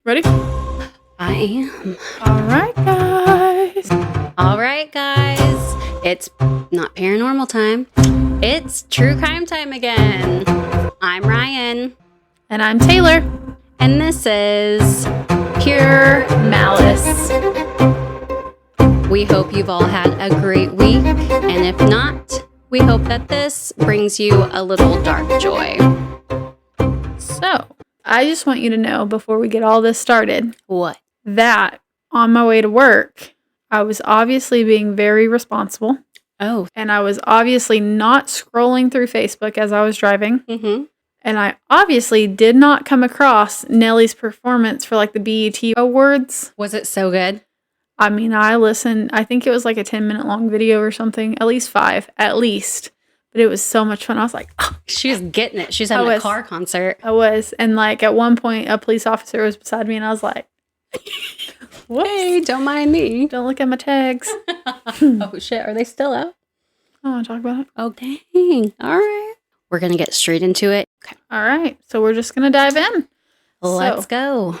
Ready? I am. All right, guys. All right, guys. It's not paranormal time. It's true crime time again. I'm Ryan. And I'm Taylor. And this is Pure Malice. We hope you've all had a great week. And if not, we hope that this brings you a little dark joy. So, I just want you to know before we get all this started. What? That on my way to work, I was obviously being very responsible. Oh. And I was obviously not scrolling through Facebook as I was driving. Mm-hmm. And I obviously did not come across Nelly's performance for like the BET Awards. Was it so good? I mean, I listened, I think it was like a 10-minute long video or something, at least 5, at least. But it was so much fun. I was like, oh. She was getting it. She was having a car concert. I was. And like at one point, a police officer was beside me and I was like, hey, don't mind me. Don't look at my tags. Oh, shit. Are they still out? I want to talk about it. Oh, dang. All right. We're going to get straight into it. Okay. All right. So we're just going to dive in. Let's go.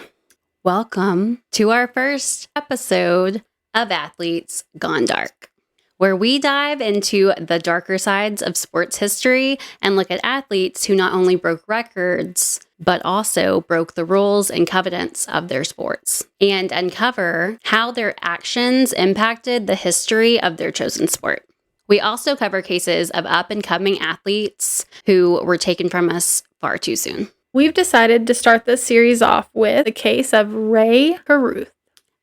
Welcome to our first episode of Athletes Gone Dark, where we dive into the darker sides of sports history and look at athletes who not only broke records, but also broke the rules and covenants of their sports, and uncover how their actions impacted the history of their chosen sport. We also cover cases of up-and-coming athletes who were taken from us far too soon. We've decided to start this series off with the case of Rae Carruth.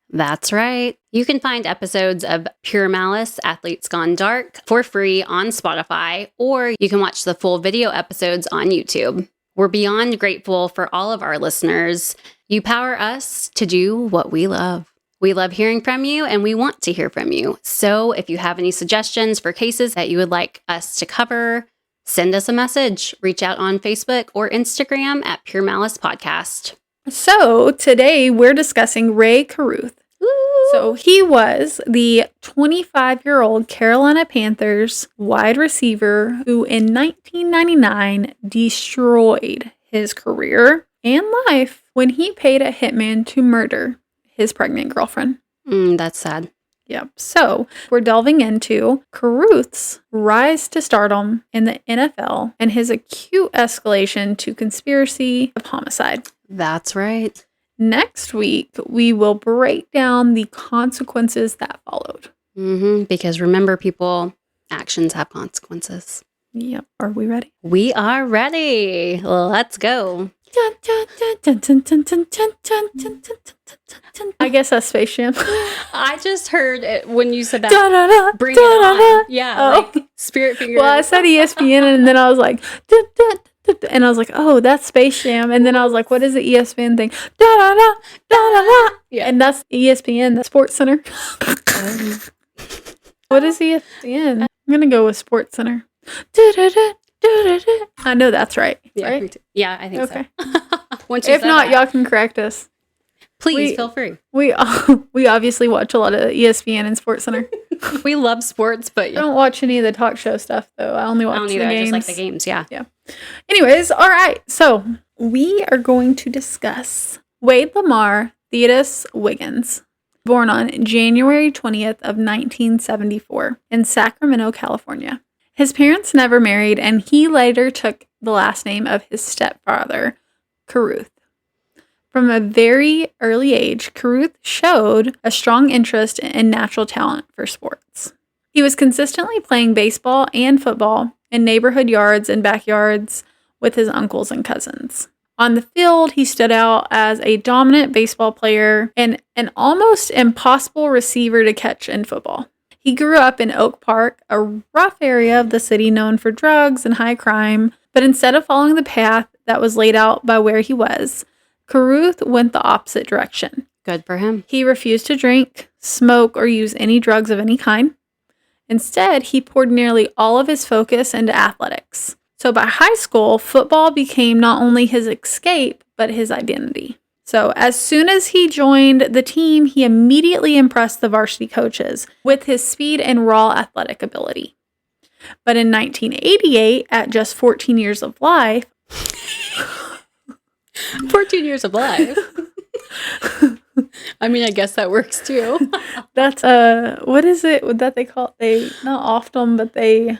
That's right. You can find episodes of Pure Malice, Athletes Gone Dark for free on Spotify, or you can watch the full video episodes on YouTube. We're beyond grateful for all of our listeners. You power us to do what we love. We love hearing from you, and we want to hear from you. So if you have any suggestions for cases that you would like us to cover, send us a message. Reach out on Facebook or Instagram at Pure Malice Podcast. So today we're discussing Rae Carruth. Woo! So he was the 25-year-old Carolina Panthers wide receiver who in 1999 destroyed his career and life when he paid a hitman to murder his pregnant girlfriend. That's sad. Yep. So we're delving into Carruth's rise to stardom in the NFL and his acute escalation to conspiracy of homicide. That's right. Next week, we will break down the consequences that followed. Because remember, people, actions have consequences. Yep. Are we ready? We are ready. Let's go. I guess that's Space Jam. I just heard it when you said that. Bring it on. Yeah, like Spirit Finger. Well, I said ESPN, and then I was like, and I was like, oh, that's Space Jam. And then I was like, what is the ESPN thing? Yeah. And that's ESPN, the Sports Center. What is ESPN? I'm going to go with Sports Center. I know that's right. Yeah, right? Yeah, I think so. If not, y'all can correct us. Please feel free. We obviously watch a lot of ESPN and Sports Center. We love sports, but I don't watch any of the talk show stuff, though. I only watch the games. I just like the games, yeah. Anyways, all right. So we are going to discuss Wade Lamar Theodis Wiggins, born on January 20th of 1974 in Sacramento, California. His parents never married, and he later took the last name of his stepfather, Carruth. From a very early age, Carruth showed a strong interest and natural talent for sports. He was consistently playing baseball and football in neighborhood yards and backyards with his uncles and cousins. On the field, he stood out as a dominant baseball player and an almost impossible receiver to catch in football. He grew up in Oak Park, a rough area of the city known for drugs and high crime, but instead of following the path that was laid out by where he was, Carruth went the opposite direction. Good for him. He refused to drink, smoke, or use any drugs of any kind. Instead, he poured nearly all of his focus into athletics. So by high school, football became not only his escape, but his identity. So as soon as he joined the team, he immediately impressed the varsity coaches with his speed and raw athletic ability. But in 1988, at just 14 years of life, 14 years of life. I mean, I guess that works too. That's what is it that they call they not off them, but they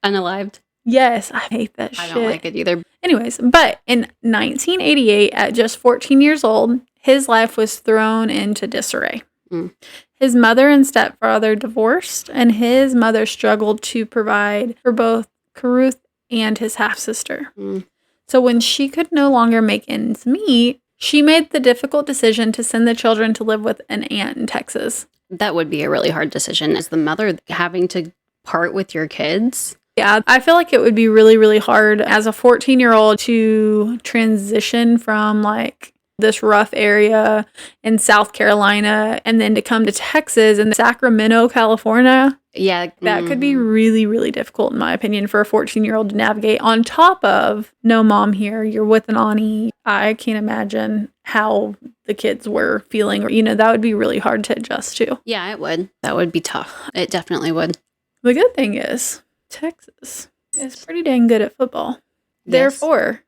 Unalived. yes, I hate that I shit. don't like it either. Anyways, but in 1988, at just 14 years old, his life was thrown into disarray. Mm. His mother and stepfather divorced, and his mother struggled to provide for both Carruth and his half-sister. Mm. So when she could no longer make ends meet, she made the difficult decision to send the children to live with an aunt in Texas. That would be a really hard decision as the mother having to part with your kids. Yeah, I feel like it would be really, really hard as a 14-year-old to transition from like this rough area in South Carolina and then to come to Texas and Sacramento, California. Yeah. That could be really, really difficult, in my opinion, for a 14-year-old to navigate. On top of no mom here, you're with an auntie. I can't imagine how the kids were feeling. Or, that would be really hard to adjust to. Yeah, it would. That would be tough. It definitely would. The good thing is Texas is pretty dang good at football. Yes. Therefore,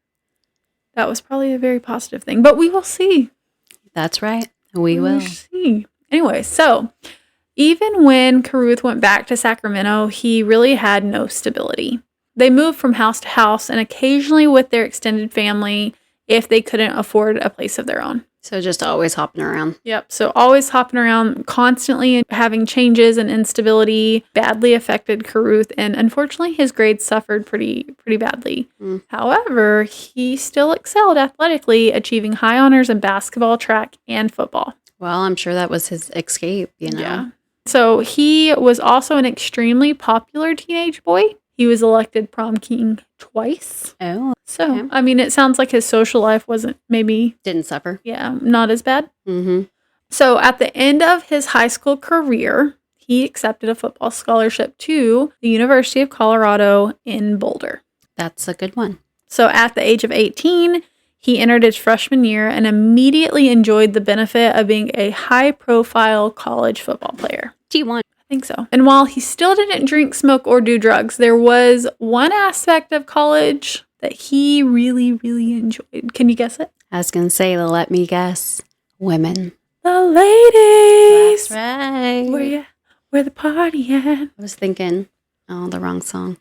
that was probably a very positive thing. But we will see. That's right. We will see. Anyway, so even when Carruth went back to Sacramento, he really had no stability. They moved from house to house and occasionally with their extended family if they couldn't afford a place of their own. So just always hopping around. Yep. So always hopping around, constantly having changes and instability badly affected Carruth. And unfortunately, his grades suffered pretty badly. Mm. However, he still excelled athletically, achieving high honors in basketball, track, and football. Well, I'm sure that was his escape, Yeah. So he was also an extremely popular teenage boy. He was elected prom king twice. Oh. So, okay. I mean, it sounds like his social life didn't suffer. Yeah, not as bad. Mm-hmm. So at the end of his high school career, he accepted a football scholarship to the University of Colorado in Boulder. That's a good one. So at the age of 18, he entered his freshman year and immediately enjoyed the benefit of being a high-profile college football player. T1. I think so. And while he still didn't drink, smoke, or do drugs, there was one aspect of college that he really, really enjoyed. Can you guess it? I was going to say, let me guess, women. The ladies. That's right. Where the party at? I was thinking, the wrong song.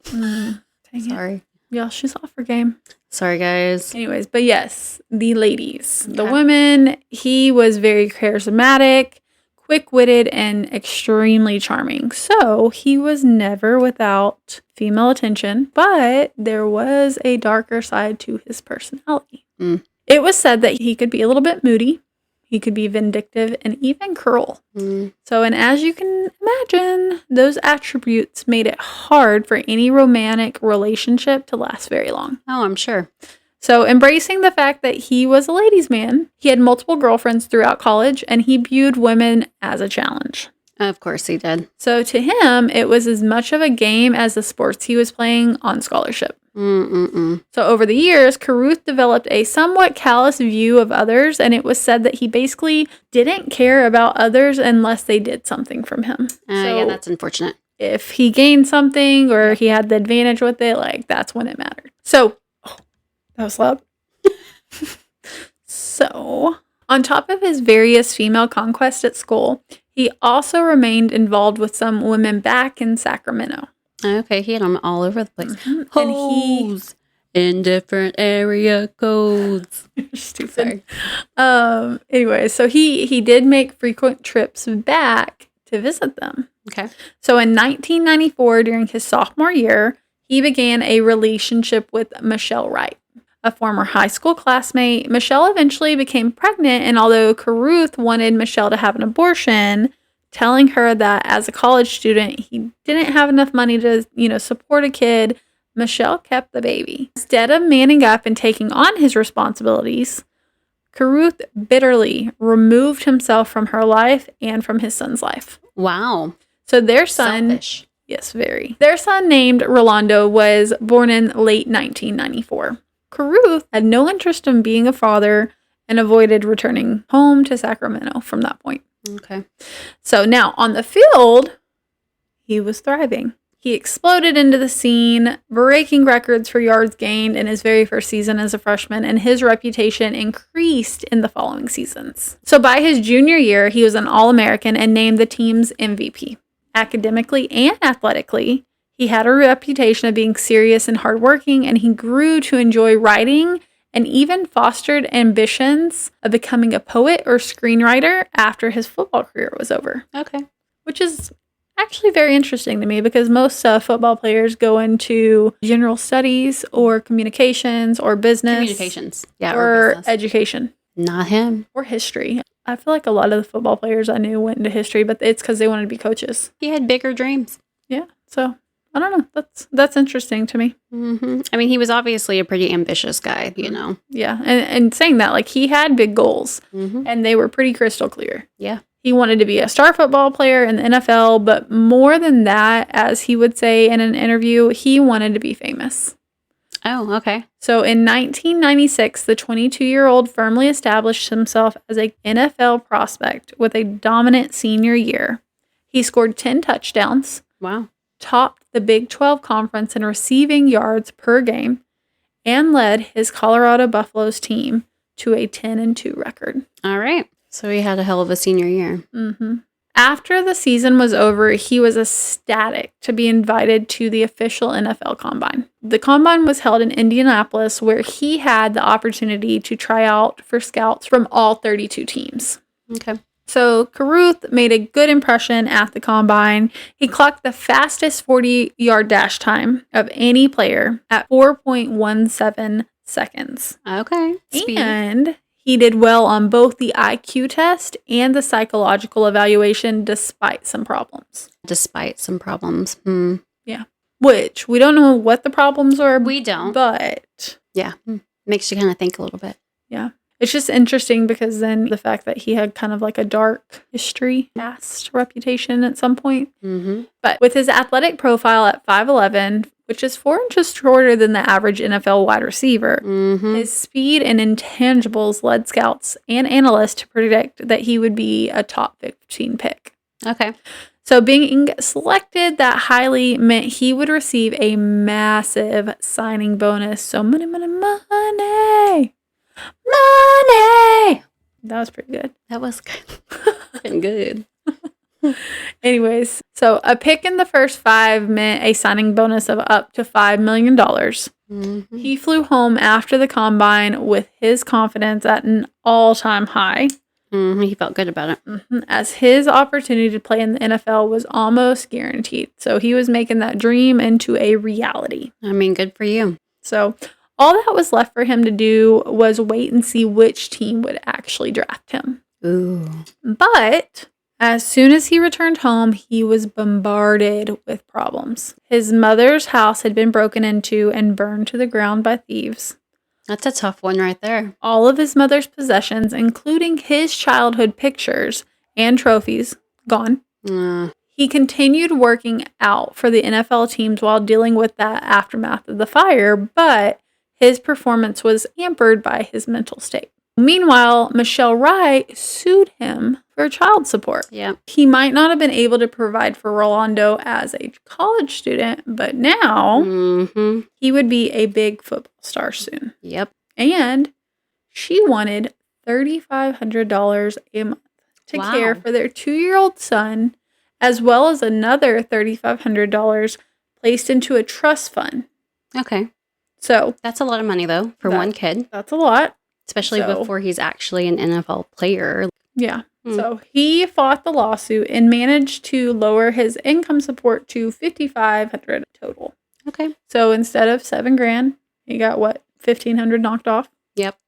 Sorry. Yeah, she's off her game. Sorry, guys. Anyways, but yes, the ladies. Okay. The women, he was very charismatic, quick-witted, and extremely charming. So he was never without female attention, but there was a darker side to his personality. Mm. It was said that he could be a little bit moody, he could be vindictive, and even cruel. Mm. So, and as you can imagine, those attributes made it hard for any romantic relationship to last very long. Oh, I'm sure. So, embracing the fact that he was a ladies' man, he had multiple girlfriends throughout college, and he viewed women as a challenge. Of course he did. So, to him, it was as much of a game as the sports he was playing on scholarship. So, over the years, Carruth developed a somewhat callous view of others, and it was said that he basically didn't care about others unless they did something from him. Yeah, that's unfortunate. If he gained something or he had the advantage with it, that's when it mattered. So, that was loud. So, on top of his various female conquests at school, he also remained involved with some women back in Sacramento. Okay, he had them all over the place. Mm-hmm. And he in different area codes. Stupid. Anyway, so he did make frequent trips back to visit them. Okay. So in 1994, during his sophomore year, he began a relationship with Michelle Wright, a former high school classmate. Michelle eventually became pregnant, and although Carruth wanted Michelle to have an abortion, telling her that as a college student, he didn't have enough money to, support a kid, Michelle kept the baby. Instead of manning up and taking on his responsibilities, Carruth bitterly removed himself from her life and from his son's life. Wow. So their son... Selfish. Yes, very. Their son, named Rolando, was born in late 1994. Carruth had no interest in being a father and avoided returning home to Sacramento from that point. Okay. So now on the field, he was thriving. He exploded into the scene, breaking records for yards gained in his very first season as a freshman, and his reputation increased in the following seasons. So by his junior year, he was an All-American and named the team's MVP. Academically and athletically, he had a reputation of being serious and hardworking, and he grew to enjoy writing and even fostered ambitions of becoming a poet or screenwriter after his football career was over. Okay. Which is actually very interesting to me because most football players go into general studies or communications or business. Communications. Yeah. Or business. education. Not him. Or history. I feel like a lot of the football players I knew went into history, but it's because they wanted to be coaches. He had bigger dreams. Yeah. So I don't know. That's interesting to me. Mm-hmm. I mean, he was obviously a pretty ambitious guy, you know. Yeah. And saying that, like, he had big goals and they were pretty crystal clear. Yeah. He wanted to be a star football player in the NFL, but more than that, as he would say in an interview, he wanted to be famous. Oh, okay. So in 1996, the 22-year-old firmly established himself as an NFL prospect with a dominant senior year. He scored 10 touchdowns. Wow. Topped the Big 12 conference in receiving yards per game, and led his Colorado Buffaloes team to a 10-2 record. All right. So he had a hell of a senior year. Mm-hmm. After the season was over, he was ecstatic to be invited to the official NFL Combine. The Combine was held in Indianapolis, where he had the opportunity to try out for scouts from all 32 teams. Okay. So Carruth made a good impression at the Combine. He clocked the fastest 40-yard dash time of any player at 4.17 seconds. Okay. Speed. And he did well on both the IQ test and the psychological evaluation despite some problems. Despite some problems. Yeah. Which, we don't know what the problems are. We don't. But yeah. Makes you kind of think a little bit. Yeah. It's just interesting because then the fact that he had kind of like a dark history, past reputation at some point. Mm-hmm. But with his athletic profile at 5'11", which is 4 inches shorter than the average NFL wide receiver, his speed and intangibles led scouts and analysts to predict that he would be a top 15 pick. Okay. So being selected that highly meant he would receive a massive signing bonus. So money. That was pretty good. That was good. Anyways, so a pick in the first 5 meant a signing bonus of up to $5 million. Mm-hmm. He flew home after the Combine with his confidence at an all-time high. He felt good about it. As his opportunity to play in the NFL was almost guaranteed. So he was making that dream into a reality. I mean, good for you. So all that was left for him to do was wait and see which team would actually draft him. Ooh. But as soon as he returned home, he was bombarded with problems. His mother's house had been broken into and burned to the ground by thieves. That's a tough one right there. All of his mother's possessions, including his childhood pictures and trophies, gone. He continued working out for the NFL teams while dealing with that aftermath of the fire, but his performance was hampered by his mental state. Meanwhile, Michelle Rae sued him for child support. Yeah. He might not have been able to provide for Rolando as a college student, but now he would be a big football star soon. Yep. And she wanted $3,500 a month to care for their 2-year-old son, as well as another $3,500 placed into a trust fund. Okay. So that's a lot of money, though, for one kid. That's a lot. Especially before he's actually an NFL player. Yeah. So he fought the lawsuit and managed to lower his income support to $5,500 total. Okay. So instead of $7,000, he got what? $1,500 knocked off? Yep.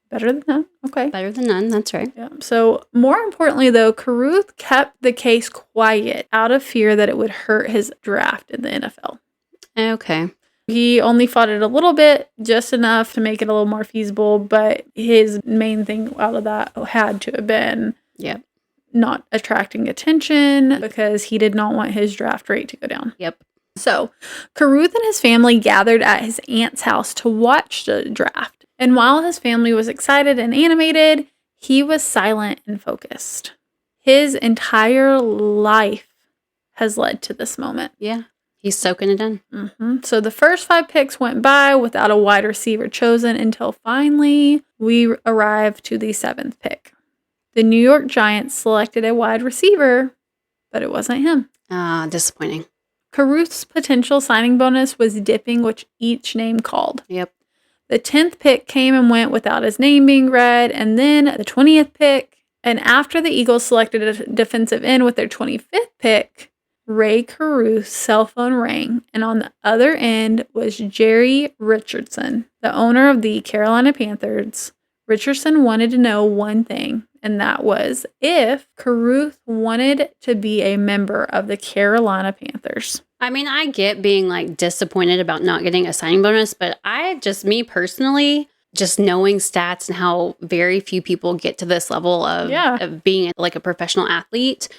Better than none. Okay. Better than none. That's right. Yeah. So more importantly, though, Carruth kept the case quiet out of fear that it would hurt his draft in the NFL. Okay. He only fought it a little bit, just enough to make it a little more feasible, but his main thing out of that had to have been not attracting attention because he did not want his draft rate to go down. Yep. So Carruth and his family gathered at his aunt's house to watch the draft. And while his family was excited and animated, he was silent and focused. His entire life has led to this moment. Yeah. He's soaking it in. So the first 5 picks went by without a wide receiver chosen until finally we arrived to the 7th pick. The New York Giants selected a wide receiver, but it wasn't him. Disappointing. Carruth's potential signing bonus was dipping which each name called. Yep. The 10th pick came and went without his name being read, and then the 20th pick, and after the Eagles selected a defensive end with their 25th pick, Rae Carruth's cell phone rang, and on the other end was Jerry Richardson, the owner of the Carolina Panthers. Richardson wanted to know one thing, and that was if Carruth wanted to be a member of the Carolina Panthers. I mean, I get being like disappointed about not getting a signing bonus, but me personally, just knowing stats and how very few people get to this level of being like a professional athlete,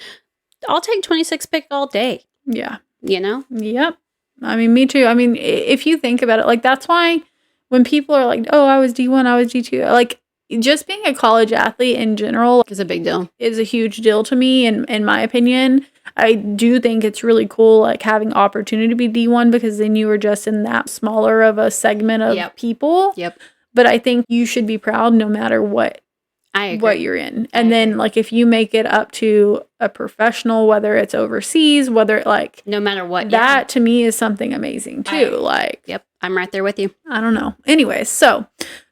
I'll take 26 pick all day. Yeah. You know? Yep. I mean, me too. I mean, if you think about it, like that's why when people are like, oh, I was D1, I was D2, like just being a college athlete in general is a big deal. Is a huge deal to me. And in my opinion, I do think it's really cool, like having opportunity to be D1 because then you were just in that smaller of a segment of people. Yep. But I think you should be proud no matter what you're in. And then like if you make it up to a professional, whether it's overseas, whether like no matter what, that to me is something amazing too. Yep. I'm right there with you. I don't know. Anyways, so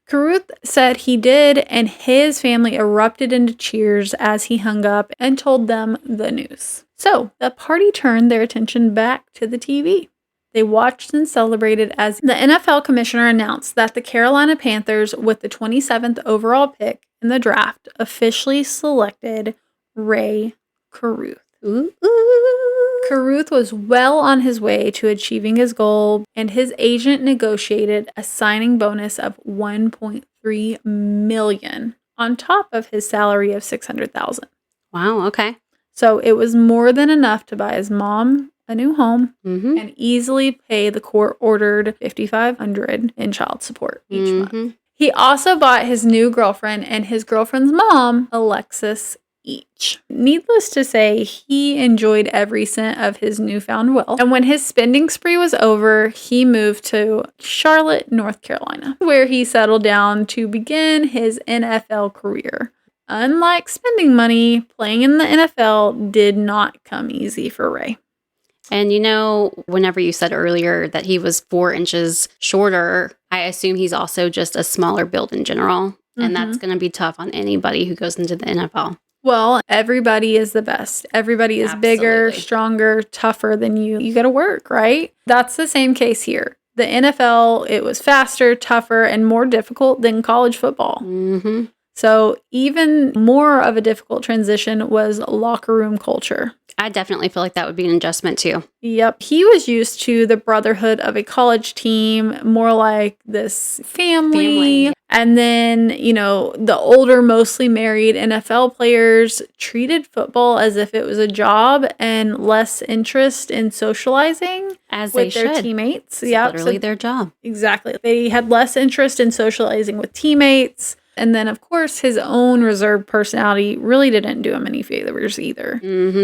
Carruth said he did, and his family erupted into cheers as he hung up and told them the news. So the party turned their attention back to the TV. They watched and celebrated as the NFL commissioner announced that the Carolina Panthers, with the 27th overall pick in the draft, officially selected Rae Carruth. Ooh. Carruth was well on his way to achieving his goal, and his agent negotiated a signing bonus of $1.3 million on top of his salary of $600,000. Wow, okay. So it was more than enough to buy his mom a new home and easily pay the court-ordered $5,500 in child support each month. He also bought his new girlfriend and his girlfriend's mom, Alexis, each. Needless to say, he enjoyed every cent of his newfound wealth. And when his spending spree was over, he moved to Charlotte, North Carolina, where he settled down to begin his NFL career. Unlike spending money, playing in the NFL did not come easy for Rae. And you know, whenever you said earlier that he was 4 inches shorter, I assume he's also just a smaller build in general. And that's going to be tough on anybody who goes into the NFL. Well, everybody is the best. Everybody is bigger, stronger, tougher than you. You got to work, right? That's the same case here. The NFL, it was faster, tougher, and more difficult than college football. So even more of a difficult transition was locker room culture. I definitely feel like that would be an adjustment too. Yep. He was used to the brotherhood of a college team, more like this family. And then, you know, the older, mostly married NFL players treated football as if it was a job and less interest in socializing with their teammates. It's literally their job. Exactly. They had less interest in socializing with teammates. And then, of course, his own reserved personality really didn't do him any favors either.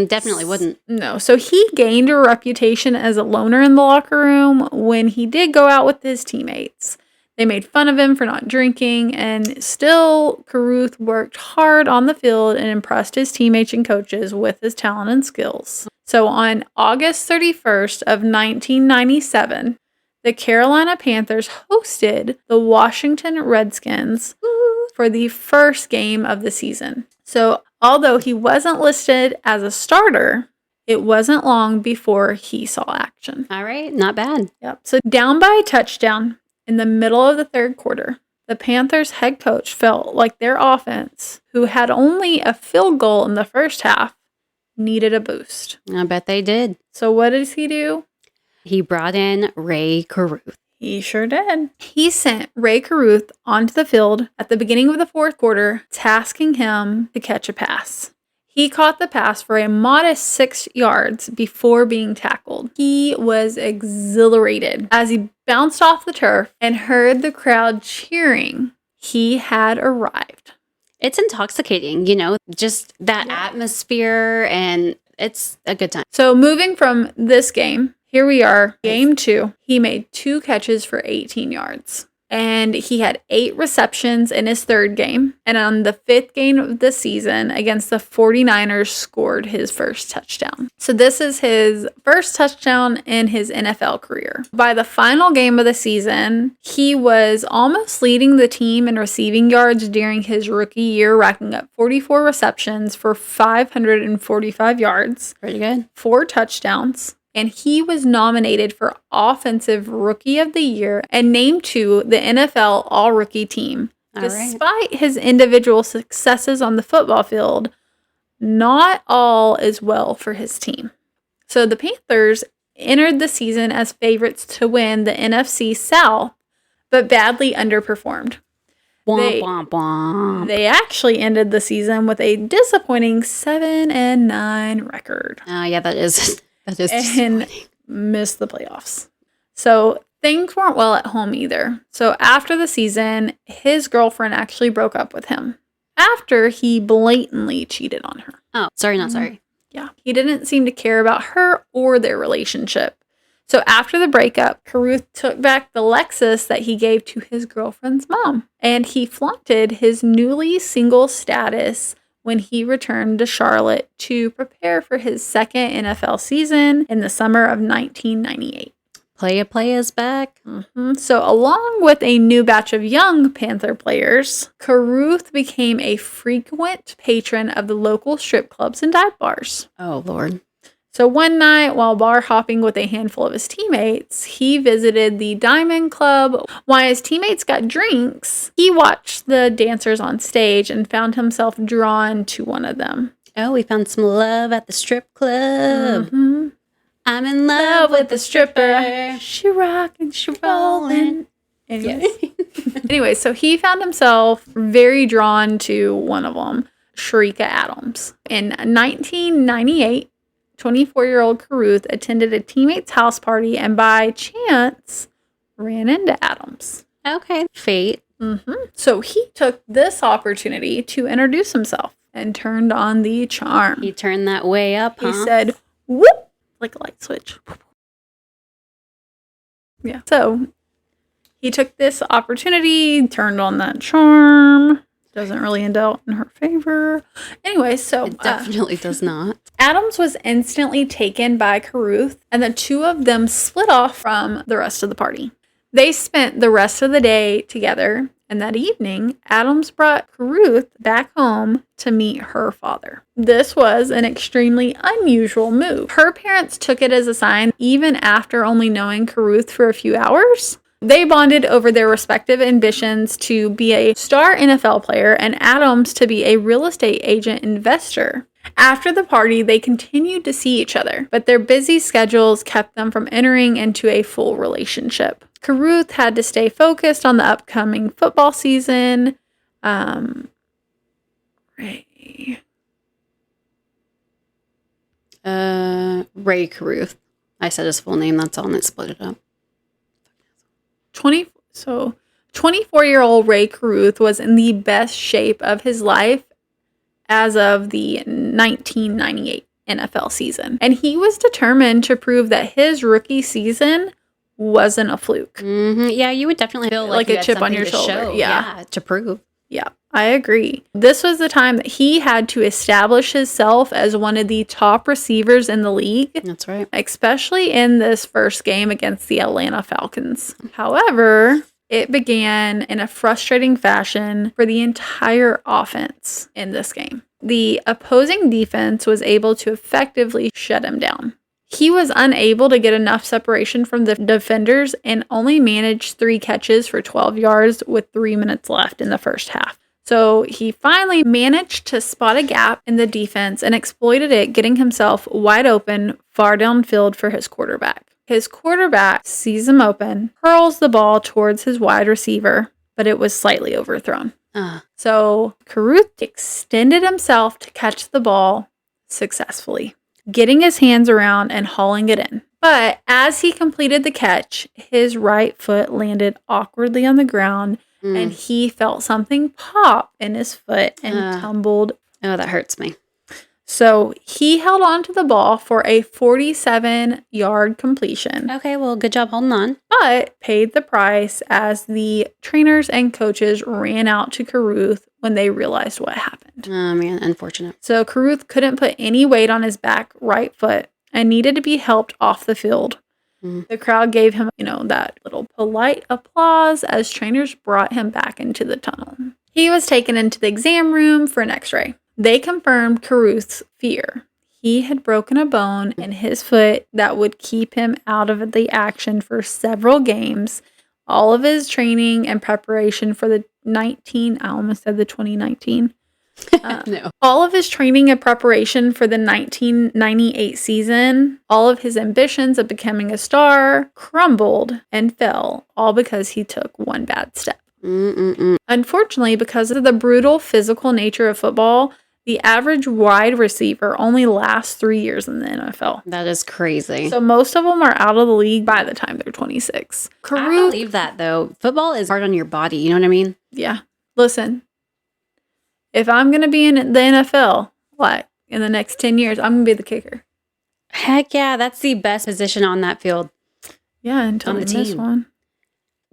Definitely wouldn't. No. So he gained a reputation as a loner in the locker room when he did go out with his teammates. They made fun of him for not drinking, and still, Carruth worked hard on the field and impressed his teammates and coaches with his talent and skills. So on August 31st of 1997, the Carolina Panthers hosted the Washington Redskins for the first game of the season. So although he wasn't listed as a starter, it wasn't long before he saw action. All right, not bad. Yep. So down by a touchdown in the middle of the third quarter, the Panthers head coach felt like their offense, who had only a field goal in the first half, needed a boost. I bet they did. So what does he do? He brought in Rae Carruth. He sure did. He sent Rae Carruth onto the field at the beginning of the fourth quarter, tasking him to catch a pass. He caught the pass for a modest 6 yards before being tackled. He was exhilarated as he bounced off the turf and heard the crowd cheering. He had arrived. It's intoxicating, you know, just that atmosphere, and it's a good time. So moving from this game, here we are, game 2. He made 2 catches for 18 yards. And he had 8 receptions in his 3rd game. And on the 5th game of the season against the 49ers, scored his first touchdown. So this is his first touchdown in his NFL career. By the final game of the season, he was almost leading the team in receiving yards during his rookie year, racking up 44 receptions for 545 yards. Pretty good. 4 touchdowns. And he was nominated for Offensive Rookie of the Year and named to the NFL All-Rookie team. Despite his individual successes on the football field, not all is well for his team. So the Panthers entered the season as favorites to win the NFC South, but badly underperformed. They actually ended the season with a disappointing 7-9 record. Yeah, that is and missed the playoffs. So things weren't well at home either. So after the season, his girlfriend actually broke up with him after he blatantly cheated on her. Oh, sorry, not sorry. Yeah. He didn't seem to care about her or their relationship. So after the breakup, Carruth took back the Lexus that he gave to his girlfriend's mom, and he flaunted his newly single status when he returned to Charlotte to prepare for his 2nd NFL season in the summer of 1998. Play is back. So along with a new batch of young Panther players, Carruth became a frequent patron of the local strip clubs and dive bars. Oh, Lord. So one night, while bar hopping with a handful of his teammates, he visited the Diamond Club. While his teammates got drinks, he watched the dancers on stage and found himself drawn to one of them. Oh, we found some love at the strip club. I'm in love with the stripper. She rockin', she rollin'. Anyway, so he found himself very drawn to one of them, Cherica Adams. In 1998, 24-year-old Carruth attended a teammate's house party and by chance ran into Adams. Okay. Fate. So he took this opportunity to introduce himself and turned on the charm. He turned that way up, huh? He said, whoop, like a light switch. Yeah. So he took this opportunity, turned on that charm. Doesn't really end out in her favor. Anyway, so it definitely does not. Adams was instantly taken by Carruth, and the two of them split off from the rest of the party. They spent the rest of the day together, and that evening, Adams brought Carruth back home to meet her father. This was an extremely unusual move. Her parents took it as a sign, even after only knowing Carruth for a few hours. They bonded over their respective ambitions to be a star NFL player and Adams to be a real estate agent investor. After the party, they continued to see each other, but their busy schedules kept them from entering into a full relationship. Carruth had to stay focused on the upcoming football season. Rae Carruth. I said his full name, that's all, and it split it up. 24-year-old Rae Carruth was in the best shape of his life as of the 1998 NFL season. And he was determined to prove that his rookie season wasn't a fluke. Yeah, you would definitely feel like you a had chip on something your to shoulder. show. Yeah, to prove. Yeah, I agree. This was the time that he had to establish himself as one of the top receivers in the league. That's right. Especially in this first game against the Atlanta Falcons. However, it began in a frustrating fashion for the entire offense in this game. The opposing defense was able to effectively shut him down. He was unable to get enough separation from the defenders and only managed 3 catches for 12 yards with 3 minutes left in the first half. So he finally managed to spot a gap in the defense and exploited it, getting himself wide open far downfield for his quarterback. His quarterback sees him open, hurls the ball towards his wide receiver, but it was slightly overthrown. So Carruth extended himself to catch the ball successfully, getting his hands around and hauling it in. But as he completed the catch, his right foot landed awkwardly on the ground and he felt something pop in his foot and tumbled. Oh, that hurts me. So he held on to the ball for a 47-yard completion, Okay, well, good job holding on. but paid the price as the trainers and coaches ran out to Carruth when they realized what happened. Oh, man, unfortunate. So Carruth couldn't put any weight on his back right foot and needed to be helped off the field. The crowd gave him, that little polite applause as trainers brought him back into the tunnel. He was taken into the exam room for an x-ray. They confirmed Carruth's fear. He had broken a bone in his foot that would keep him out of the action for several games. All of his training and preparation for the 2019. No. All of his training and preparation for the 1998 season, all of his ambitions of becoming a star crumbled and fell, all because he took one bad step. Unfortunately, because of the brutal physical nature of football, the average wide receiver only lasts 3 years in the NFL. That is crazy. So most of them are out of the league by the time they're 26. I believe that, though. Football is hard on your body. You know what I mean? Yeah. Listen, if I'm going to be in the NFL, in the next 10 years, I'm going to be the kicker. Heck yeah. That's the best position on that field. Yeah, until On I the miss team. one.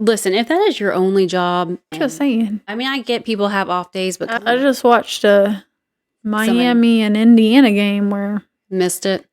Listen, if that is your only job. Just saying. I mean, I get people have off days, but I just watched a Miami and Indiana game where missed it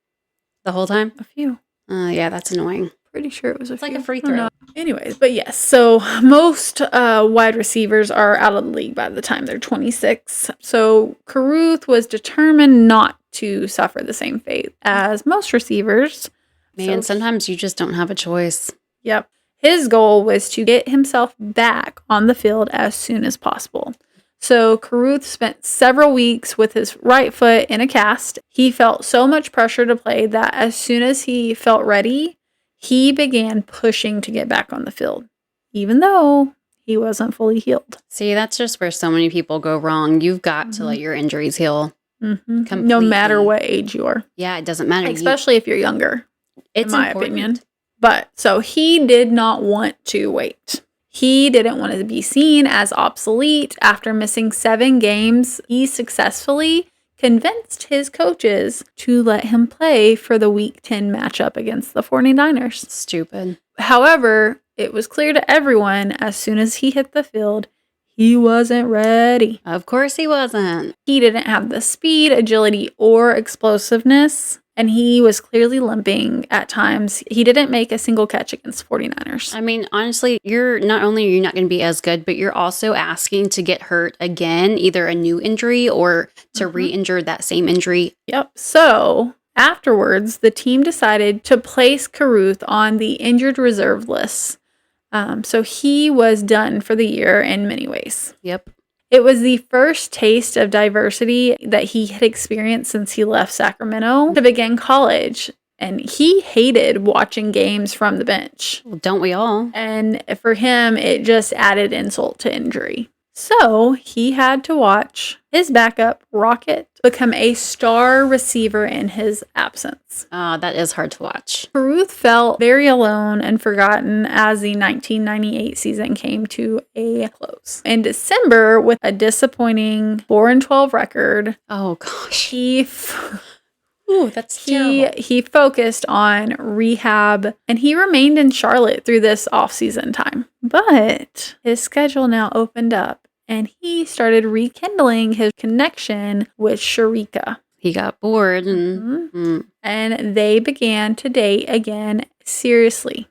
the whole time. a few. Yeah, that's annoying. Pretty sure it was It's few. like a free I don't throw. know. Anyways, but yes, so most wide receivers are out of the league by the time they're 26. So Carruth was determined not to suffer the same fate as most receivers. Man, So sometimes you just don't have a choice. Yep. His goal was to get himself back on the field as soon as possible. So Carruth spent several weeks with his right foot in a cast. He felt so much pressure to play that as soon as he felt ready, he began pushing to get back on the field, even though he wasn't fully healed. See, that's just where so many people go wrong. You've got to let your injuries heal. No matter what age you are. Yeah, it doesn't matter. Especially if you're younger, It's in my important. opinion. But so he did not want to wait. He didn't want to be seen as obsolete. After missing 7 games, he successfully convinced his coaches to let him play for the Week 10 matchup against the 49ers. Stupid. However, it was clear to everyone as soon as he hit the field, he wasn't ready. Of course he wasn't. He didn't have the speed, agility, or explosiveness, and he was clearly limping at times. He didn't make a single catch against 49ers. I mean, honestly, you're not only not going to be as good, but you're also asking to get hurt again, either a new injury or to re-injure that same injury. Yep. So afterwards, the team decided to place Carruth on the injured reserve list. So he was done for the year in many ways. Yep. It was the first taste of diversity that he had experienced since he left Sacramento to begin college. And he hated watching games from the bench. Well, don't we all? And for him, it just added insult to injury. So he had to watch his backup, Rocket, become a star receiver in his absence. That is hard to watch. Carruth felt very alone and forgotten as the 1998 season came to a close. In December, with a disappointing 4-12 record, Oh, gosh. Ooh, that's terrible. he focused on rehab and he remained in Charlotte through this off-season time. But his schedule now opened up and he started rekindling his connection with Cherica. He got bored and... And they began to date again seriously.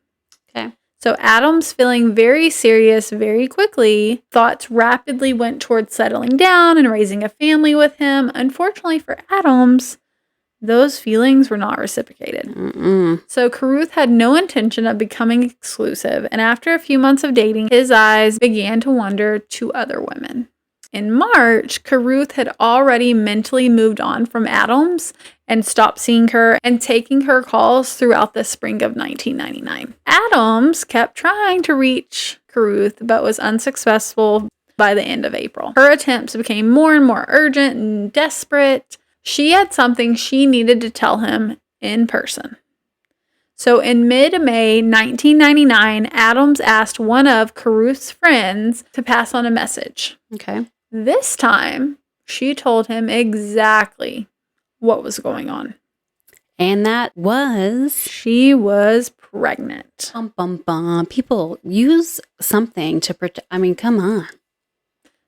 Okay. So Adams, feeling very serious very quickly, thoughts rapidly went towards settling down and raising a family with him. Unfortunately for Adams, those feelings were not reciprocated. So Carruth had no intention of becoming exclusive, and after a few months of dating, his eyes began to wander to other women. In March, Carruth had already mentally moved on from Adams and stopped seeing her and taking her calls throughout the spring of 1999. Adams kept trying to reach Carruth, but was unsuccessful by the end of April. Her attempts became more and more urgent and desperate. She had something she needed to tell him in person. So in mid-May 1999, Adams asked one of Carruth's friends to pass on a message. Okay. This time, she told him exactly what was going on. And that was... She was pregnant. Bum, bum, bum. People use something to protect. I mean, come on.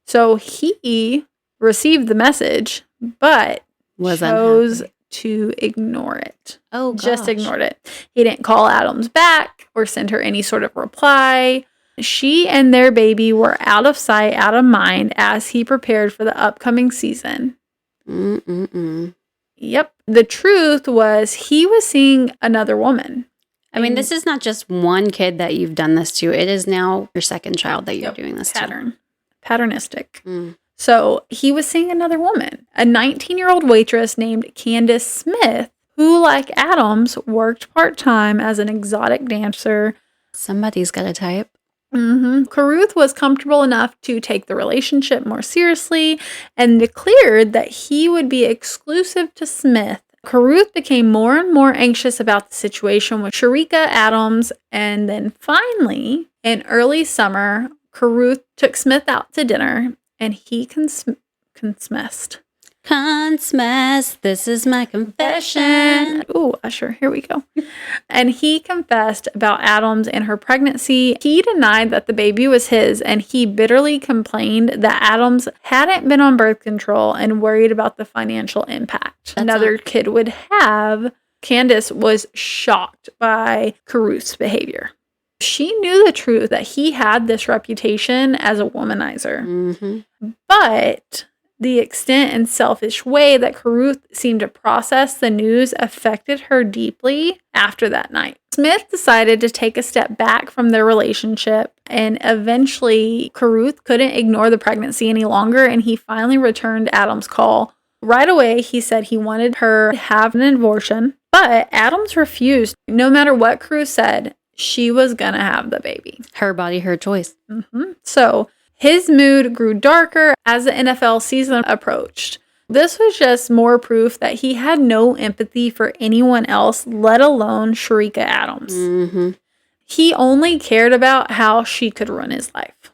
So he received the message, but chose to ignore it. Oh, gosh. Just ignored it. He didn't call Adams back or send her any sort of reply. She and their baby were out of sight, out of mind as he prepared for the upcoming season. Yep. The truth was he was seeing another woman. I mean, this is not just one kid that you've done this to. It is now your second child that you're doing this to. Patternistic. So he was seeing another woman, a 19-year-old waitress named Candace Smith, who, like Adams, worked part-time as an exotic dancer. Somebody's got a type. Carruth was comfortable enough to take the relationship more seriously and declared that he would be exclusive to Smith. Carruth became more and more anxious about the situation with Cherica Adams, and then finally, in early summer, Carruth took Smith out to dinner, and he confessed. This is my confession. Ooh, Usher, here we go. And he confessed about Adams and her pregnancy. He denied that the baby was his, and he bitterly complained that Adams hadn't been on birth control and worried about the financial impact another kid would have. Candace was shocked by Carruth's behavior. She knew the truth that he had this reputation as a womanizer. But the extent and selfish way that Carruth seemed to process the news affected her deeply after that night. Smith decided to take a step back from their relationship, and eventually Carruth couldn't ignore the pregnancy any longer, and he finally returned Adams' call. Right away, he said he wanted her to have an abortion, but Adams refused. No matter what Carruth said, she was gonna have the baby. Her body, her choice. So his mood grew darker as the NFL season approached. This was just more proof that he had no empathy for anyone else, let alone Cherica Adams. He only cared about how she could ruin his life.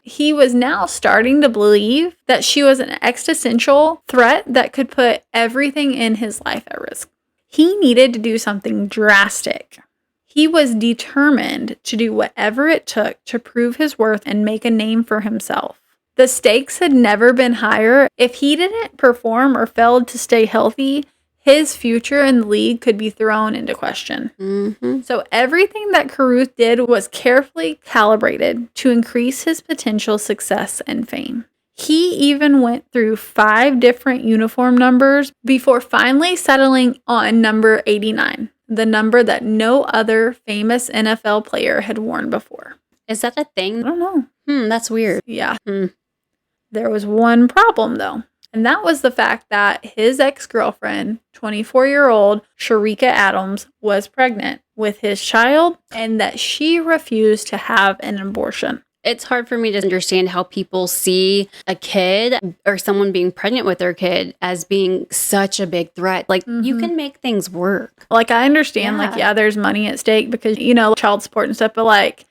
He was now starting to believe that she was an existential threat that could put everything in his life at risk. He needed to do something drastic. He was determined to do whatever it took to prove his worth and make a name for himself. The stakes had never been higher. If he didn't perform or failed to stay healthy, his future in the league could be thrown into question. So everything that Carruth did was carefully calibrated to increase his potential success and fame. He even went through 5 different uniform numbers before finally settling on number 89. The number that no other famous NFL player had worn before. Is that a thing? I don't know. That's weird. Yeah. There was one problem, though, and that was the fact that his ex-girlfriend, 24-year-old Cherica Adams, was pregnant with his child, and that she refused to have an abortion. It's hard for me to understand how people see a kid or someone being pregnant with their kid as being such a big threat. Like, you can make things work. Like, I understand, there's money at stake because, child support and stuff, but,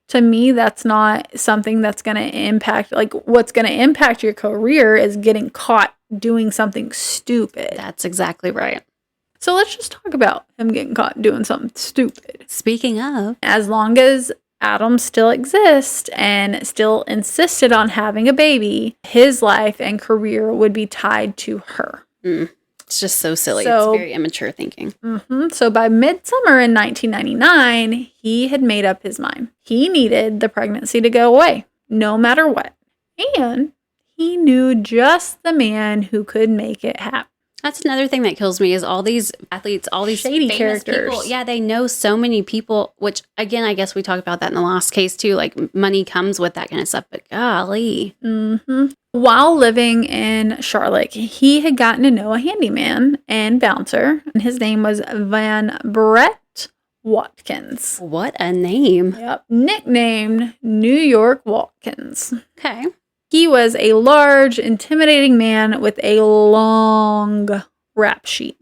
to me, that's not something that's going to impact, what's going to impact your career is getting caught doing something stupid. That's exactly right. So let's just talk about him getting caught doing something stupid. Speaking of, as long as Adams still exists and still insisted on having a baby, his life and career would be tied to her. It's just so silly. It's very immature thinking. So by midsummer in 1999, he had made up his mind. He needed the pregnancy to go away, no matter what. And he knew just the man who could make it happen. That's another thing that kills me is all these athletes, all these shady famous characters. People. Yeah, they know so many people, which, again, I guess we talked about that in the last case, too. Like, money comes with that kind of stuff, but golly. While living in Charlotte, he had gotten to know a handyman and bouncer, and his name was Van Brett Watkins. What a name. Yep. Nicknamed New York Watkins. Okay. He was a large, intimidating man with a long rap sheet.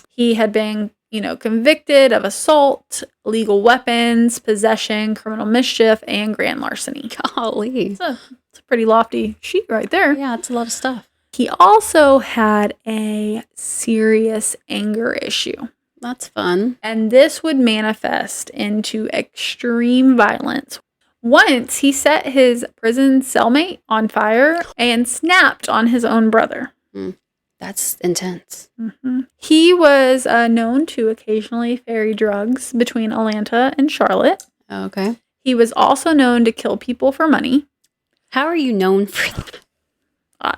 He had been, convicted of assault, illegal weapons, possession, criminal mischief, and grand larceny. Golly. It's a pretty lofty sheet right there. Yeah, it's a lot of stuff. He also had a serious anger issue. That's fun. And this would manifest into extreme violence. Once he set his prison cellmate on fire and snapped on his own brother. That's intense. He was known to occasionally ferry drugs between Atlanta and Charlotte. Okay. He was also known to kill people for money. How are you known for that? I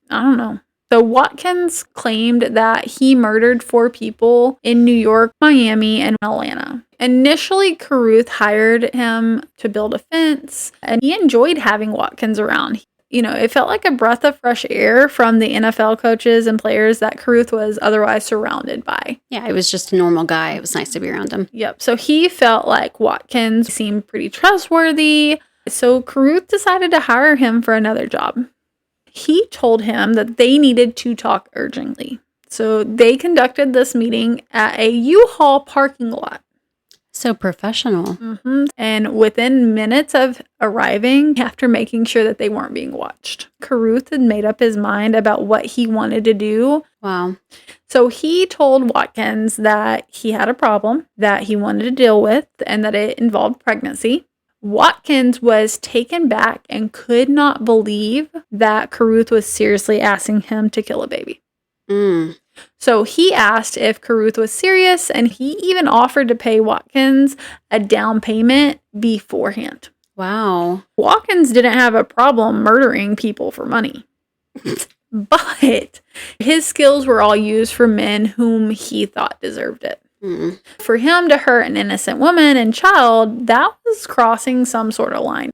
don't know. So Watkins claimed that he murdered 4 people in New York, Miami, and Atlanta. Initially, Carruth hired him to build a fence, and he enjoyed having Watkins around. You know, it felt like a breath of fresh air from the NFL coaches and players that Carruth was otherwise surrounded by. Yeah, he was just a normal guy. It was nice to be around him. Yep. So he felt like Watkins seemed pretty trustworthy. So Carruth decided to hire him for another job. He told him that they needed to talk urgently. So they conducted this meeting at a U-Haul parking lot. So professional. And within minutes of arriving, after making sure that they weren't being watched, Carruth had made up his mind about what he wanted to do. Wow. So he told Watkins that he had a problem that he wanted to deal with and that it involved pregnancy. Watkins was taken back and could not believe that Carruth was seriously asking him to kill a baby. So he asked if Carruth was serious, and he even offered to pay Watkins a down payment beforehand. Wow. Watkins didn't have a problem murdering people for money. But his skills were all used for men whom he thought deserved it. For him to hurt an innocent woman and child, that was crossing some sort of line.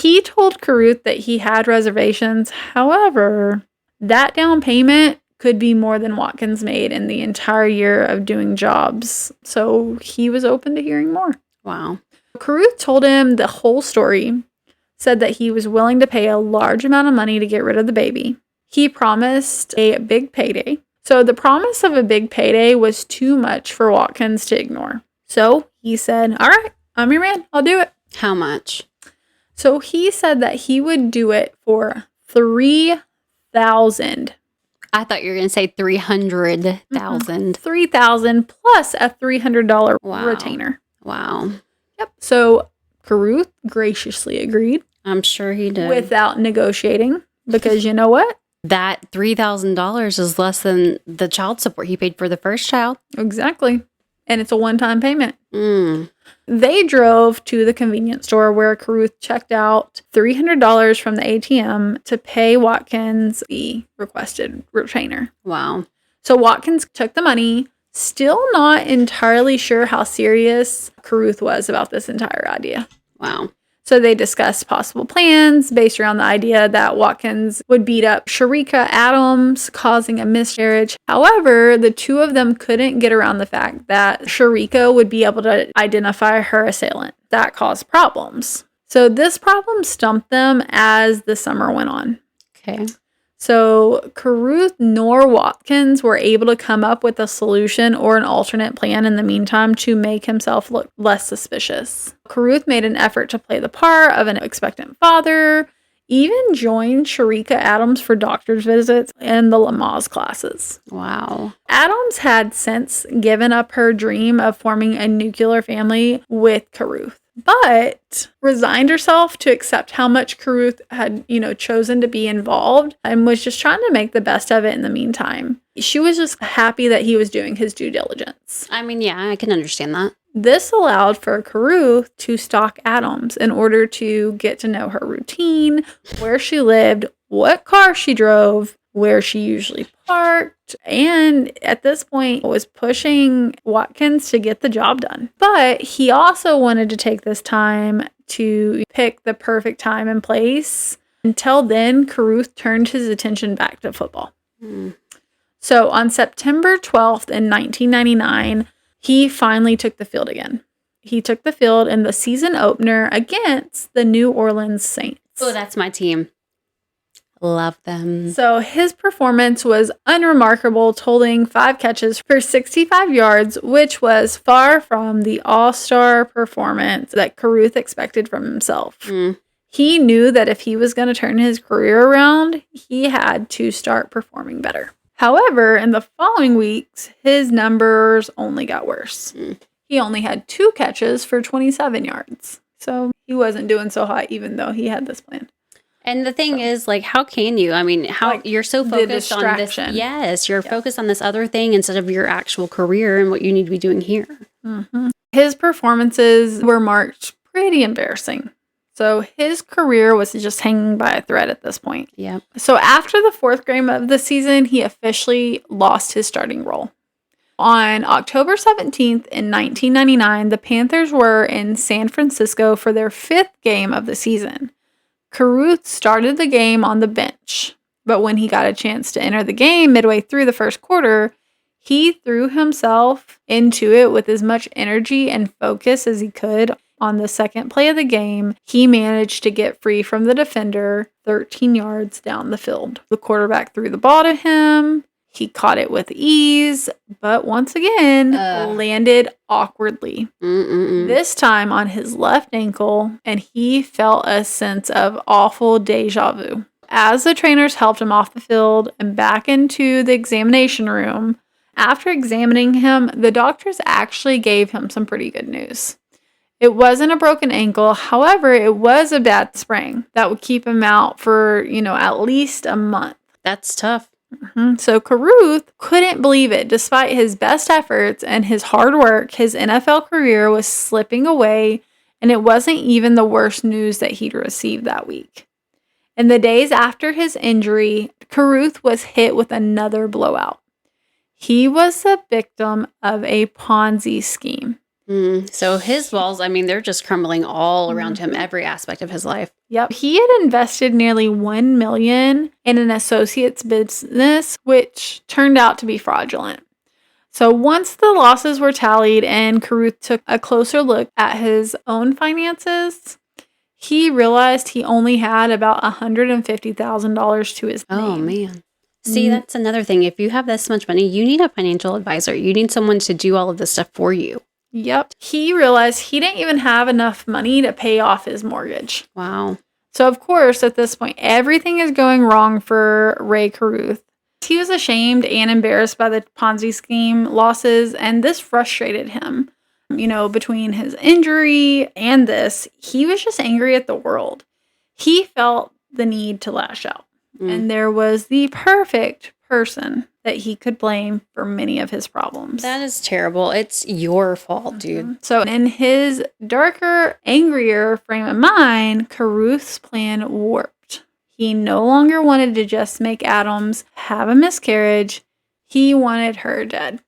He told Carruth that he had reservations. However, that down payment could be more than Watkins made in the entire year of doing jobs. So he was open to hearing more. Wow. Carruth told him the whole story, said that he was willing to pay a large amount of money to get rid of the baby. He promised a big payday. So the promise of a big payday was too much for Watkins to ignore. So he said, all right, I'm your man. I'll do it. How much? So he said that he would do it for $3,000. I thought you were going to say 300,000. 3,000 plus a $300 Wow. retainer. Wow. Yep. So Carruth graciously agreed. I'm sure he did. Without negotiating, because you know what? That $3,000 is less than the child support he paid for the first child. Exactly. And it's a one-time payment. They drove to the convenience store where Carruth checked out $300 from the ATM to pay Watkins the requested retainer. Wow. So Watkins took the money, still not entirely sure how serious Carruth was about this entire idea. Wow. So they discussed possible plans based around the idea that Watkins would beat up Cherica Adams, causing a miscarriage. However, the two of them couldn't get around the fact that Cherica would be able to identify her assailant. That caused problems. So this problem stumped them as the summer went on. Okay. So Carruth nor Watkins were able to come up with a solution or an alternate plan in the meantime to make himself look less suspicious. Carruth made an effort to play the part of an expectant father, even joined Cherica Adams for doctor's visits and the Lamaze classes. Wow. Adams had since given up her dream of forming a nuclear family with Carruth, but resigned herself to accept how much Carruth had, chosen to be involved and was just trying to make the best of it in the meantime. She was just happy that he was doing his due diligence. I mean, yeah, I can understand that. This allowed for Carruth to stalk Adams in order to get to know her routine, where she lived, what car she drove, where she usually parked, and at this point was pushing Watkins to get the job done. But he also wanted to take this time to pick the perfect time and place. Until then, Carruth turned his attention back to football. So on September 12th in 1999, he finally took the field again. He took the field in the season opener against the New Orleans Saints. Oh, that's my team. Love them. So his performance was unremarkable, totaling 5 catches for 65 yards, which was far from the all-star performance that Carruth expected from himself. He knew that if he was going to turn his career around, he had to start performing better. However, in the following weeks, his numbers only got worse. He only had 2 catches for 27 yards. So he wasn't doing so hot, even though he had this plan. And the thing is, like, how can you? I mean, you're so focused on this. Yes, you're focused on this other thing instead of your actual career and what you need to be doing here. Mm-hmm. His performances were marked pretty embarrassing. So his career was just hanging by a thread at this point. Yep. So after the 4th game of the season, he officially lost his starting role. On October 17th in 1999, the Panthers were in San Francisco for their 5th game of the season. Carruth started the game on the bench, but when he got a chance to enter the game midway through the first quarter, he threw himself into it with as much energy and focus as he could. On the second play of the game, he managed to get free from the defender 13 yards down the field. The quarterback threw the ball to him. He caught it with ease, but once again, landed awkwardly. This time on his left ankle, and he felt a sense of awful deja vu. As the trainers helped him off the field and back into the examination room, after examining him, the doctors actually gave him some pretty good news. It wasn't a broken ankle. However, it was a bad sprain that would keep him out for, at least a month. That's tough. So Carruth couldn't believe it. Despite his best efforts and his hard work, his NFL career was slipping away, and it wasn't even the worst news that he'd received that week. In the days after his injury, Carruth was hit with another blowout. He was the victim of a Ponzi scheme. So his walls, they're just crumbling all around him, every aspect of his life. Yep. He had invested nearly $1 million in an associate's business, which turned out to be fraudulent. So once the losses were tallied and Carruth took a closer look at his own finances, he realized he only had about $150,000 to his name. Oh, man. See, that's another thing. If you have this much money, you need a financial advisor. You need someone to do all of this stuff for you. Yep. He realized he didn't even have enough money to pay off his mortgage. Wow. So, of course, at this point, everything is going wrong for Rae Carruth. He was ashamed and embarrassed by the Ponzi scheme losses, and this frustrated him. Between his injury and this, he was just angry at the world. He felt the need to lash out. And there was the perfect person that he could blame for many of his problems. That is terrible. It's your fault, dude. So in his darker, angrier frame of mind, Carruth's plan warped. He no longer wanted to just make Adams have a miscarriage. He wanted her dead.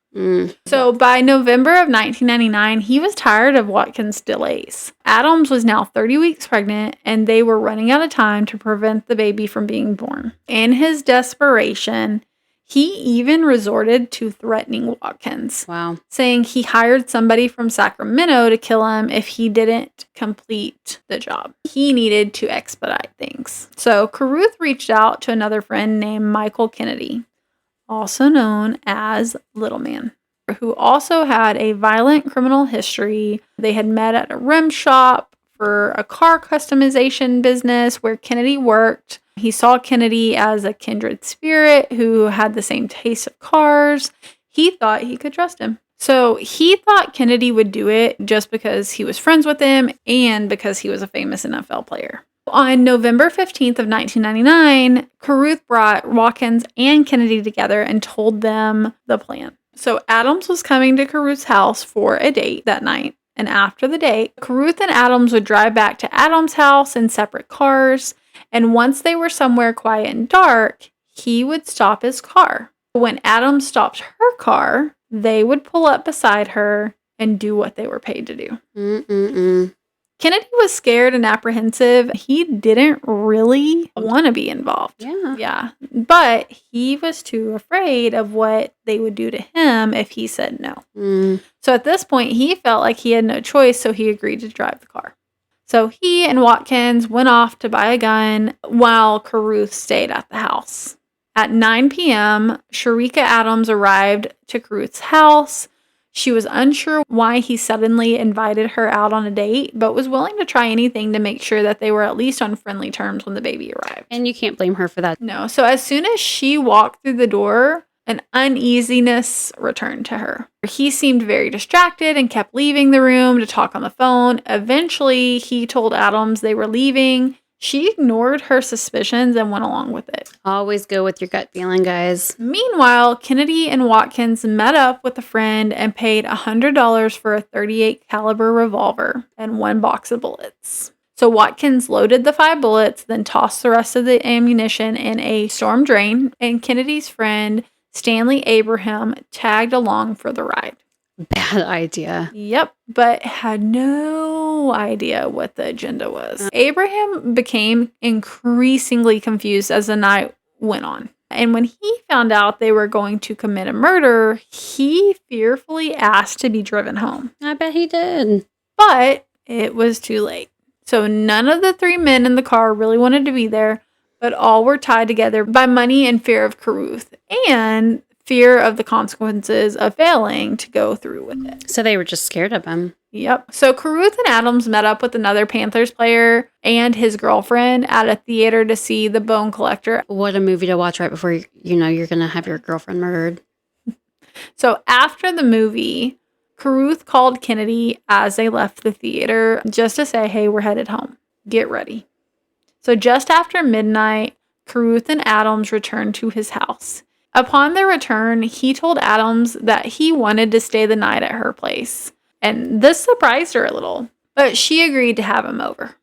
So by November of 1999, he was tired of Watkins' delays. Adams was now 30 weeks pregnant, and they were running out of time to prevent the baby from being born. In his desperation, he even resorted to threatening Watkins. Wow. Saying he hired somebody from Sacramento to kill him if he didn't complete the job. He needed to expedite things. So Carruth reached out to another friend named Michael Kennedy, also known as Little Man, who also had a violent criminal history. They had met at a rim shop for a car customization business where Kennedy worked. He saw Kennedy as a kindred spirit who had the same taste of cars. He thought he could trust him. So he thought Kennedy would do it just because he was friends with him and because he was a famous NFL player. On November 15th of 1999, Carruth brought Watkins and Kennedy together and told them the plan. So Adams was coming to Carruth's house for a date that night. And after the date, Carruth and Adams would drive back to Adams' house in separate cars. And once they were somewhere quiet and dark, he would stop his car. When Adams stopped her car, they would pull up beside her and do what they were paid to do. Kennedy was scared and apprehensive. He didn't really want to be involved. Yeah. But he was too afraid of what they would do to him if he said no. So at this point, he felt like he had no choice, so he agreed to drive the car. So he and Watkins went off to buy a gun while Carruth stayed at the house. At 9 p.m., Cherica Adams arrived to Carruth's house. She was unsure why he suddenly invited her out on a date, but was willing to try anything to make sure that they were at least on friendly terms when the baby arrived. And you can't blame her for that. No. So as soon as she walked through the door, an uneasiness returned to her. He seemed very distracted and kept leaving the room to talk on the phone. Eventually, he told Adams they were leaving. She ignored her suspicions and went along with it. Always go with your gut feeling, guys. Meanwhile, Kennedy and Watkins met up with a friend and paid $100 for a .38 caliber revolver and 1 box of bullets. So Watkins loaded the 5 bullets, then tossed the rest of the ammunition in a storm drain, and Kennedy's friend, Stanley Abraham, tagged along for the ride. Bad idea. Yep, but had no idea what the agenda was. Abraham became increasingly confused as the night went on. And when he found out they were going to commit a murder, he fearfully asked to be driven home. I bet he did. But it was too late. So none of the 3 men in the car really wanted to be there, but all were tied together by money and fear of Carruth and fear of the consequences of failing to go through with it. So they were just scared of him. Yep. So Carruth and Adams met up with another Panthers player and his girlfriend at a theater to see The Bone Collector. What a movie to watch right before you know you're going to have your girlfriend murdered. So after the movie, Carruth called Kennedy as they left the theater just to say, hey, we're headed home. Get ready. So just after midnight, Carruth and Adams returned to his house. Upon their return, he told Adams that he wanted to stay the night at her place. And this surprised her a little, but she agreed to have him over.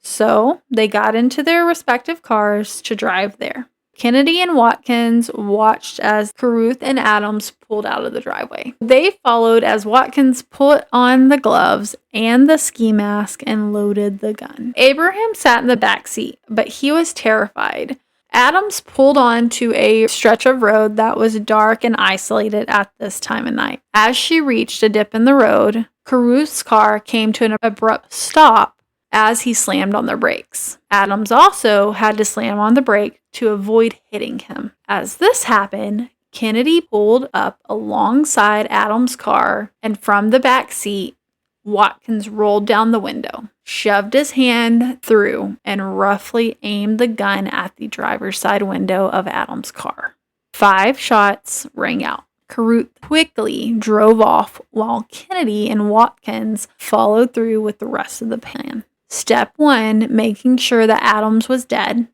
So they got into their respective cars to drive there. Kennedy and Watkins watched as Carruth and Adams pulled out of the driveway. They followed as Watkins put on the gloves and the ski mask and loaded the gun. Abraham sat in the back seat, but he was terrified. Adams pulled onto a stretch of road that was dark and isolated at this time of night. As she reached a dip in the road, Carruth's car came to an abrupt stop as he slammed on the brakes. Adams also had to slam on the brake to avoid hitting him. As this happened, Kennedy pulled up alongside Adams' car, and from the back seat, Watkins rolled down the window, shoved his hand through, and roughly aimed the gun at the driver's side window of Adams' car. 5 shots rang out. Carruth quickly drove off while Kennedy and Watkins followed through with the rest of the plan. Step 1, making sure that Adams was dead.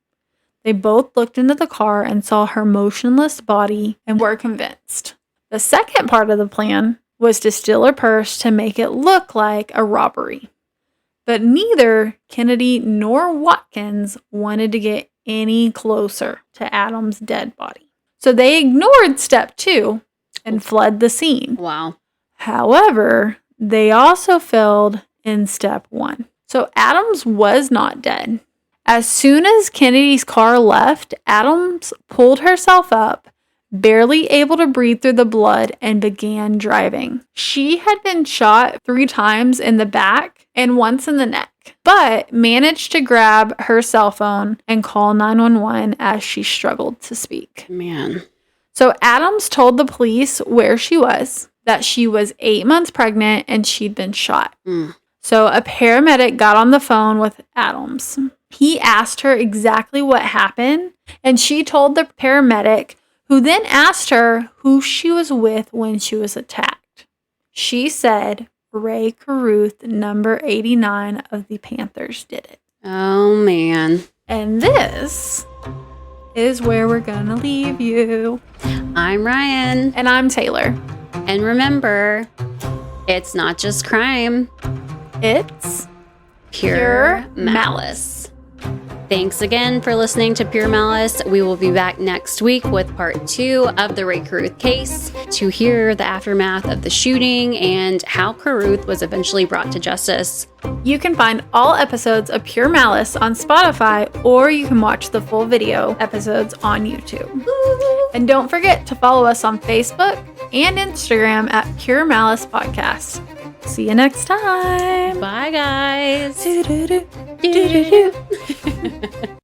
They both looked into the car and saw her motionless body and were convinced. The second part of the plan was to steal her purse to make it look like a robbery. But neither Kennedy nor Watkins wanted to get any closer to Adams' dead body. So they ignored step 2 and fled the scene. Wow. However, they also failed in step 1. So Adams was not dead. As soon as Kennedy's car left, Adams pulled herself up, barely able to breathe through the blood, and began driving. She had been shot 3 times in the back and once in the neck, but managed to grab her cell phone and call 911 as she struggled to speak. Man. So Adams told the police where she was, that she was 8 months pregnant and she'd been shot. So a paramedic got on the phone with Adams. He asked her exactly what happened, and she told the paramedic, who then asked her who she was with when she was attacked. She said Rae Carruth, number 89 of the Panthers, did it. Oh, man. And this is where we're gonna leave you. I'm Ryan. And I'm Taylor. And remember, it's not just crime. It's Pure Malice. Thanks again for listening to Pure Malice. We will be back next week with part 2 of the Rae Carruth case to hear the aftermath of the shooting and how Carruth was eventually brought to justice. You can find all episodes of Pure Malice on Spotify, or you can watch the full video episodes on YouTube. And don't forget to follow us on Facebook and Instagram at Pure Malice Podcast. See you next time. Bye, guys. Do-do-do. Do-do-do.